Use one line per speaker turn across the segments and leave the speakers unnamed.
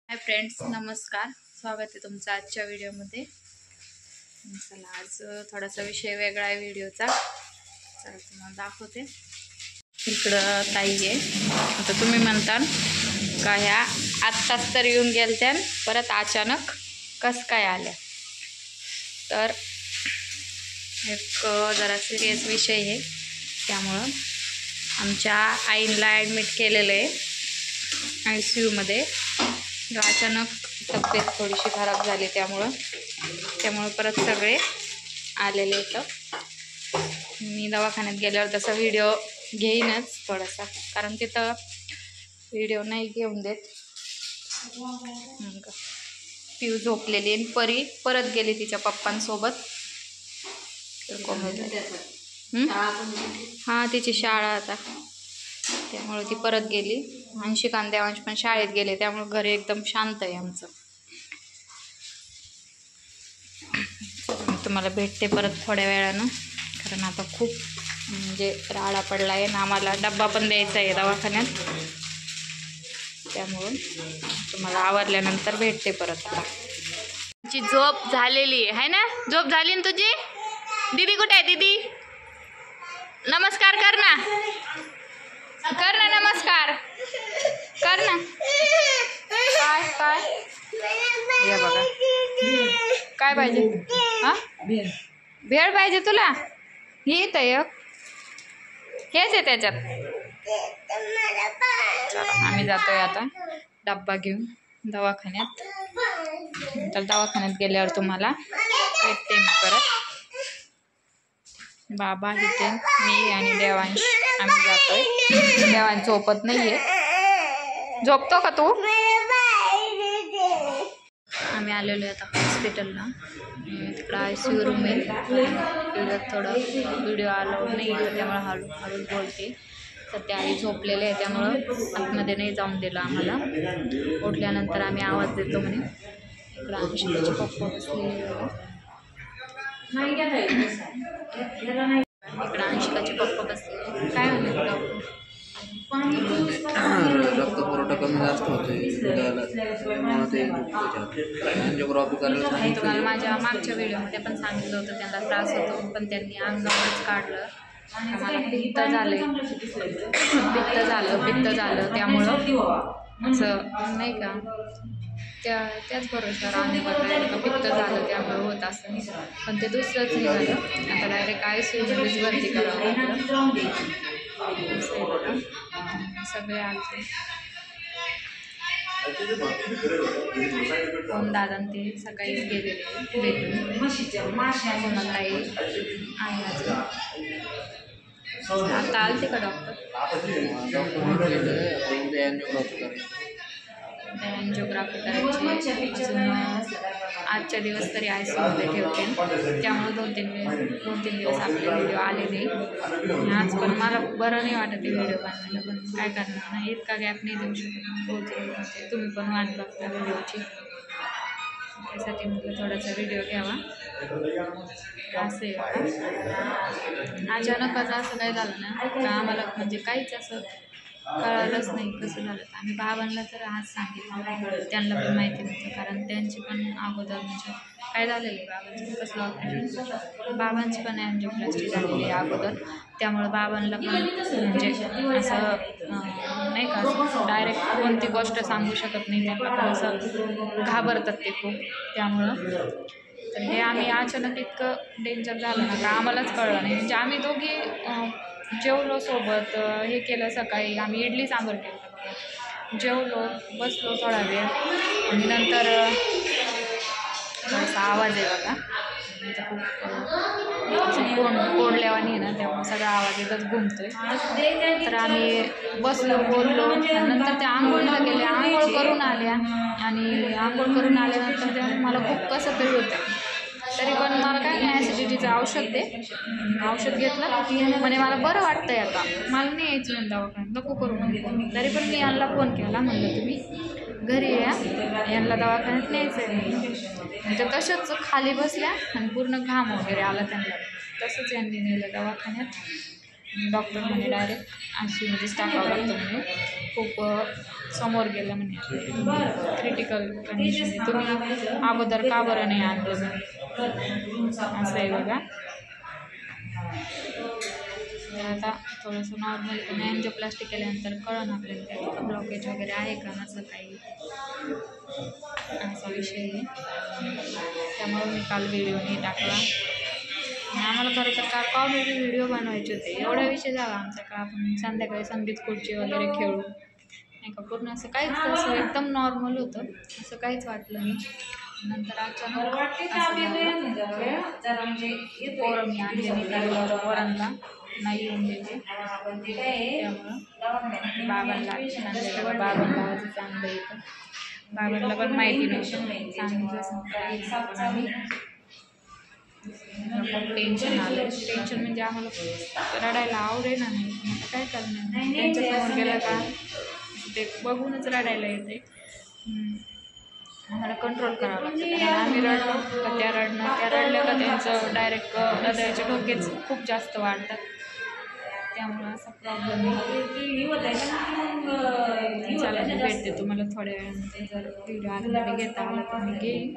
Hi friends, नमस्कार. स्वागत आहे तुमचं आजच्या व्हिडिओमध्ये. चला, आज थोडासा विषय वेगळा आहे व्हिडिओचा. चला तुम्हाला दाखवते. इकडं ताई आहे. आता तुम्ही म्हणता का ह्या आत्ताच तर येऊन गेलत्या, परत अचानक कसं काय आल्या? तर एक जरा सिरियस विषय आहे, त्यामुळं आमच्या आईला ॲडमिट केलेलं आहे ICUमध्ये. अचानक तब्येत थोडीशी खराब झाली, त्यामुळं परत सगळे आलेले होतं. मी दवाखान्यात गेल्यावर तसा व्हिडिओ घेईनच थोडासा, कारण तिथं व्हिडिओ नाही घेऊन देत. पिऊ झोपलेली आणि परी परत गेली तिच्या पप्पांसोबत. हां, तिची शाळा आता, त्यामुळे ती परत गेली. अंशिक आणि देवांश पण शाळेत गेले, त्यामुळे घरी एकदम शांत आहे आमचं. तुम्हाला भेटते परत थोड्या वेळानं, कारण आता खूप म्हणजे राडा पडला आहे ना. आम्हाला डब्बा पण द्यायचा आहे दवाखान्यात, त्यामुळं तुम्हाला आवरल्यानंतर भेटते परत. आता तुमची झोप झालेली आहे ना? झोप झाली ना तुझी? दीदी कुठे आहे? दीदी नमस्कार कर ना, कर ना नमस्कार, कर ना. काय काय हे बघा, काय पाहिजे? हां, भेळ पाहिजे तुला? हे तर एक हेच आहे त्याच्यात. आम्ही जातोय आता डब्बा घेऊन दवाखान्यात. तर दवाखान्यात गेल्यावर तुम्हाला भेटते मी परत. बाबा इथे, मी आणि देवांश आम्ही जातोय. देवांश झोपत नाहीये. झोपतो का तू? आम्ही आलेलो आहे आता हॉस्पिटलला. तिकडं ICU रूम आहे. व्हिडिओत थोडं व्हिडिओ अलाउड नाही आहे, त्यामुळे हळूहळू बोलते. सध्या आई झोपलेले आहे, त्यामुळं आतमध्ये नाही जाऊन दिलं आम्हाला. उठल्यानंतर आम्ही आवाज देतो म्हणे. इकडं अंशिकाचे पप्पा बसलेले. इकडं अंशिकाचे पप्पा बसलेले. काय म्हणले डॉक्टर?
रक्त पुरवठा कमी जास्त होतोय.
तुम्हाला माझ्या मागच्या व्हिडिओमध्ये पण सांगितलं होतं त्यांना त्रास होतो, पण त्यांनी अंगावरच काढलं. आम्हाला पित्त झालं त्यामुळं असं नाही का, त्याच भरोशावर आम्ही बघायला पित्त झालं त्यामुळे होत असं, पण ते दुसरंच निघालं. आता डायरेक्ट ICUमध्येच भरती करावं. सगळे आले. कोण दादा ते सकाळीच गेलेले भेटून. कोणालाही आहे अजून. आता आलते का डॉक्टर? एंजिओग्राफी करायची. अजून आजच्या दिवस तरी ICUमध्ये ठेवते, त्यामुळे दोन तीन दिवस आपले व्हिडिओ आले नाही. आज पण मला बरं नाही वाटत आहे व्हिडिओ बनवायला, पण काय करणार नाही, इतका गॅप नाही देऊ शकत. रोज तुम्ही पण वाट बघता व्हिडिओची, त्यासाठी म्हटलं थोडासा व्हिडिओ घ्यावा. असं आहे बघा, अचानकच असं काय झालं ना का आम्हाला म्हणजे काहीच असं कळालंच नाही कसं झालं. आम्ही बाबांना तर आज सांगितलं, त्यांना पण माहिती नव्हतं, कारण त्यांची पण अगोदर म्हणजे काय झालेलं आहे, बाबांचं कसलं ऑपरेशन, बाबांची पण एंजिओप्लास्टी झालेली आहे अगोदर, त्यामुळे बाबांना पण म्हणजे असं नाही का डायरेक्ट कोणती गोष्ट सांगू शकत नाही. त्यांना पण असं घाबरतात ते खूप, त्यामुळं तर हे आम्ही अचानक इतकं डेंजर झालं ना का आम्हालाच कळलं नाही. म्हणजे आम्ही दोघी जेवलो सोबत, हे केलं सकाळी आम्ही इडली सांबर केलं, जेवलो, बसलो थोडा वेळ, आणि नंतर थोडासा आवाज आहे बघा, खूप कोंडल्यावानी ना, त्यामुळे सगळा आवाज एकच घुमतोय. तर आम्ही बसलो, बोललो, नंतर त्या आंघोळीला गेल्या, आंघोळ करून आल्या, आणि आंघोळ करून आल्यानंतर त्या मला खूप कसं तरी होतं. तरी पण मला काय नाही, ॲसिडिटीचं औषध घेतलं, म्हणे मला बरं वाटतं आहे आता, मला नाही यायचं म्हणून दवाखान्यात, नको करू म्हणून. तरी पण मी यांना फोन केला, म्हणलं तुम्ही घरी या, यांना दवाखान्यात न्यायचं आहे. म्हणजे तशाच खाली बसल्या आणि पूर्ण घाम वगैरे आला त्यांना, तसंच यांनी नेलं दवाखान्यात. डॉक्टर म्हणे डायरेक्ट ICUमध्येच टाकावं लागतं म्हणे, खूप समोर गेलं म्हणे क्रिटिकल कंडिशन, तुम्ही अगोदर का बरं नाही आणलं म्हणे, असं आहे बघा. आता थोडंसं नॉर्मल पण एंजिओप्लास्टी केल्यानंतर कळण आपल्याला त्यात ब्लॉकेज वगैरे आहे का नसं काही, असा विषय आहे. त्यामुळे मी काल व्हिडिओ नाही टाकला. आम्हाला खरं तर काल कॉमेडी व्हिडिओ बनवायचे होते, एवढा विषय झाला आमचा का आपण संध्याकाळी संगीत खुर्ची वगैरे खेळू नाही का, पूर्ण असं काहीच असं एकदम नॉर्मल होतं, असं काहीच वाटलं नाही. नंतर अचानक पोरं मी आणले नाही त्यामुळं पोरांना नाही येऊन देते, त्यामुळं बाबांना आणलेलं, बाबांना आवाज चांगलं येतं, बाबांना पण माहिती नव्हतं सांगितलं. टेन्शन आलं, टेन्शन म्हणजे आम्हाला रडायला आवडे ना, नाही आता काय करणार, त्यांच्यासमोर गेलं का ते बघूनच रडायला येते. आम्हाला कंट्रोल करावं लागतं, कारण आम्ही रडलो का त्या रडलं का त्यांचं डायरेक्ट हृदयाचे ठोकेच खूप जास्त वाढतात, त्यामुळं असा प्रॉब्लेम आहे. चला मी भेटते तुम्हाला थोड्या वेळानंतर, जर व्हिडिओ आतमध्ये घेता आला तर मी घेईन.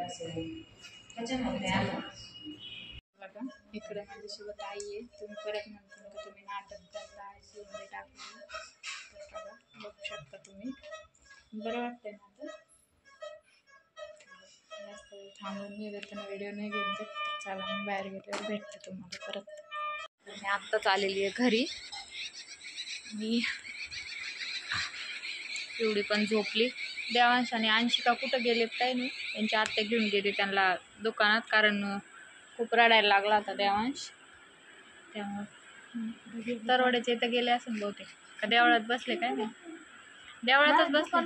बघा इकडे माझ्यासोबत आई आहे, तुम्ही परत म्हणता का तुम्ही नाटक करता आयसीयूमध्ये टाकलं, तर बघा बघू शकता तुम्ही, बरं वाटतंय ना. आता जास्त वेळ थांबून मी येताना व्हिडिओ नाही घेऊन तर चला मी बाहेर गेल्यावर भेटते तुम्हाला परत. मी आत्ताच आलेली आहे घरी, मी एवढी पण झोपली. देवांश आणि अंशिका कुठं गेलेत काय नाही, त्यांची आत्या घेऊन गेली त्यांना दुकानात, कारण खूप रडायला लागला होता देवांश, त्यामुळे तरवड्याच्या इथं गेले असेल बहुतेक, का देवळात बसले काय नाही, देवळातच बसले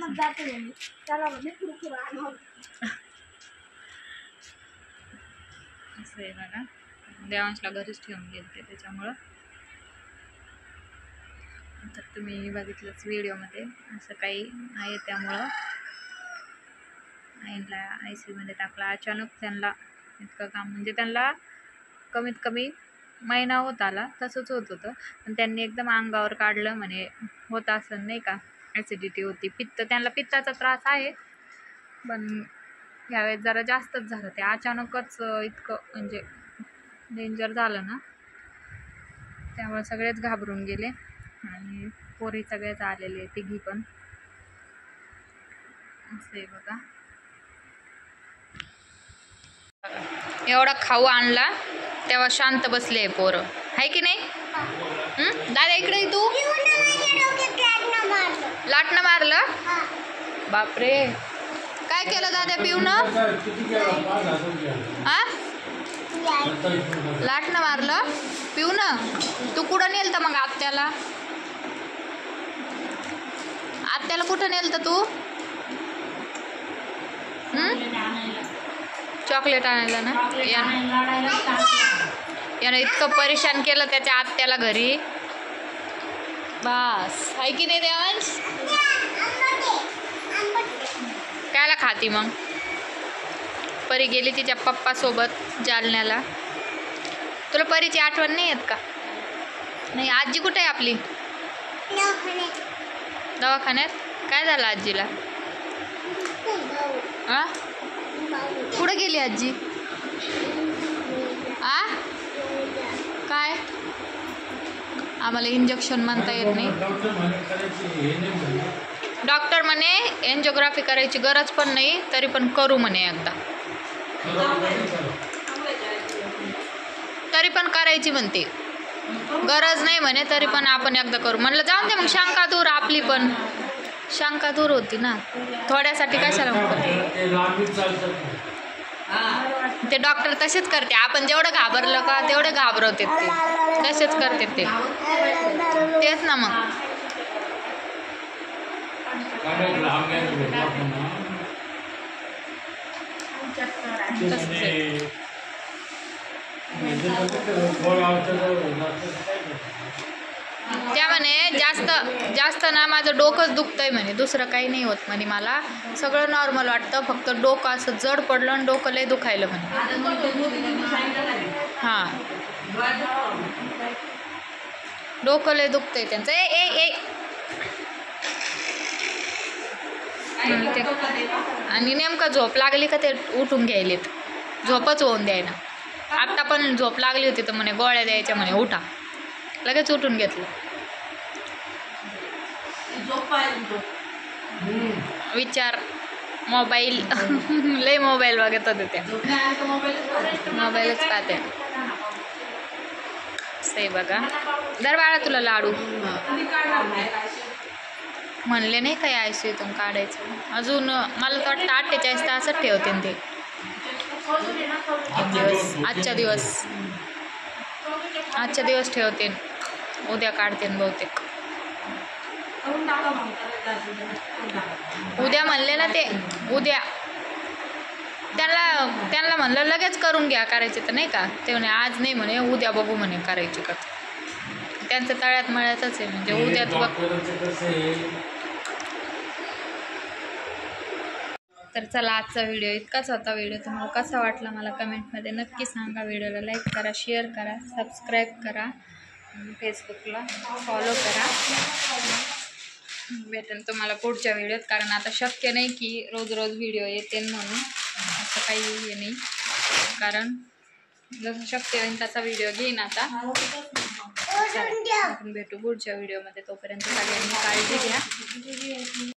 असं आहे बघा. देवांशला घरीच ठेवून गेले त्याच्यामुळं. तर तुम्ही बघितलंच व्हिडिओमध्ये असं काही आहे, त्यामुळं आईला आयसीयूमध्ये टाकला अचानक. त्यांना इतकं काम म्हणजे त्यांना कमीत कमी महिना होत आला तसंच होत होतं, पण त्यांनी एकदम अंगावर काढलं म्हणे होत असं नाही का, ॲसिडिटी होती, पित्त, त्यांना पित्ताचा त्रास आहे, पण ह्यावेळेस जरा जास्तच झालं, ते अचानकच इतकं म्हणजे डेंजर झालं ना, त्यामुळे सगळेच घाबरून गेले आणि पोरी सगळेच आलेले, तिघी पण. असं आहे बघा. एवढा खाऊ आणला तेव्हा शांत बसले पोरं, आहे की नाही. दादा इकडे तू लाटणं मारलं, बापरे काय केलं दादा पिऊन, हा लाटणं मारलं पिऊन. तू कुठं नेलतं मग आत्याला, आत्याला कुठं नेलतं तू, चॉकलेट आणायला ना, यानं इतकं परेशान केलं त्याच्या आत्याला घरी, बस आहे की नाही देवांश. कायला खाती मग, परी गेली तिच्या पप्पासोबत जालन्याला. तुला परीची आठवण नाही येत का, नाही. आजी कुठे आहे आपली, दवाखान्यात. काय झालं आजीला, आ कुठं गेली आजी, आ काय आम्हाला इंजेक्शन म्हणता येत नाही, डॉक्टर म्हणे एंजिओग्राफी करायची गरज पण नाही, तरी पण करू म्हणे एकदा, तरी पण करायची म्हणते, गरज नाही म्हणे तरी पण आपण एकदा करू. म्हणलं जाऊन दे मग, शंका दूर, आपली पण शंका दूर होती ना थोड्यासाठी, कशाला. ते डॉक्टर तसेच करते, आपण जेवढं घाबरलं का तेवढे घाबरवते ते, तसेच करते ते, तेच ना मग. त्या म्हणे जास्त ना माझं डोकंच दुखतंय म्हणे, दुसरं काही नाही होत म्हणे, मला सगळं नॉर्मल वाटतं, फक्त डोकं असं जड पडलं आणि डोकं लय दुखायलं म्हणे. हां डोकं लय दुखतंय त्यांचं. ते आणि नेमकं झोप लागली का ते उठून घ्यायलेत, झोपच होऊन द्यायना. आत्ता पण झोप लागली होती तर म्हणे गोळ्या द्यायच्या म्हणे, उठा. लगेच उठून घेतलं. विचार मोबाईल लय मोबाईल बघत होते त्या, मोबाईलच पाहते. सही बघा. दर बाळा तुला लाडू म्हणले नाही काही आयसीयूतून काढायचं. अजून मला तर वाटतं 48 तासच ठेवते ते. आजच्या दिवस ठेवते, उद्या काढते बहुतेक. उद्या म्हणले ना ते, उद्या त्यांना म्हणलं लगेच करून घ्या करायचे तर नाही का. ते म्हणे आज नाही म्हणे, उद्या बघू म्हणे करायचे का. त्यांचं तळ्यात मळ्यातच आहे, म्हणजे उद्याच बघ. तर चला, आजचा व्हिडिओ इतकाच होता. व्हिडिओ तुम्हाला कसा वाटला मला कमेंटमध्ये नक्की सांगा. व्हिडिओला लाईक करा, शेअर करा, सबस्क्राईब करा, फेसबुकला फॉलो करा. भेटेन तुम्हाला पुढच्या व्हिडिओत, कारण आता शक्य नाही की रोज रोज व्हिडिओ येते म्हणून, असं काही हे नाही. कारण जसं शक्य होईल त्याचा व्हिडिओ घेईन आता. आपण भेटू पुढच्या व्हिडिओमध्ये. तोपर्यंत सगळ्यांनी काळजी घ्या.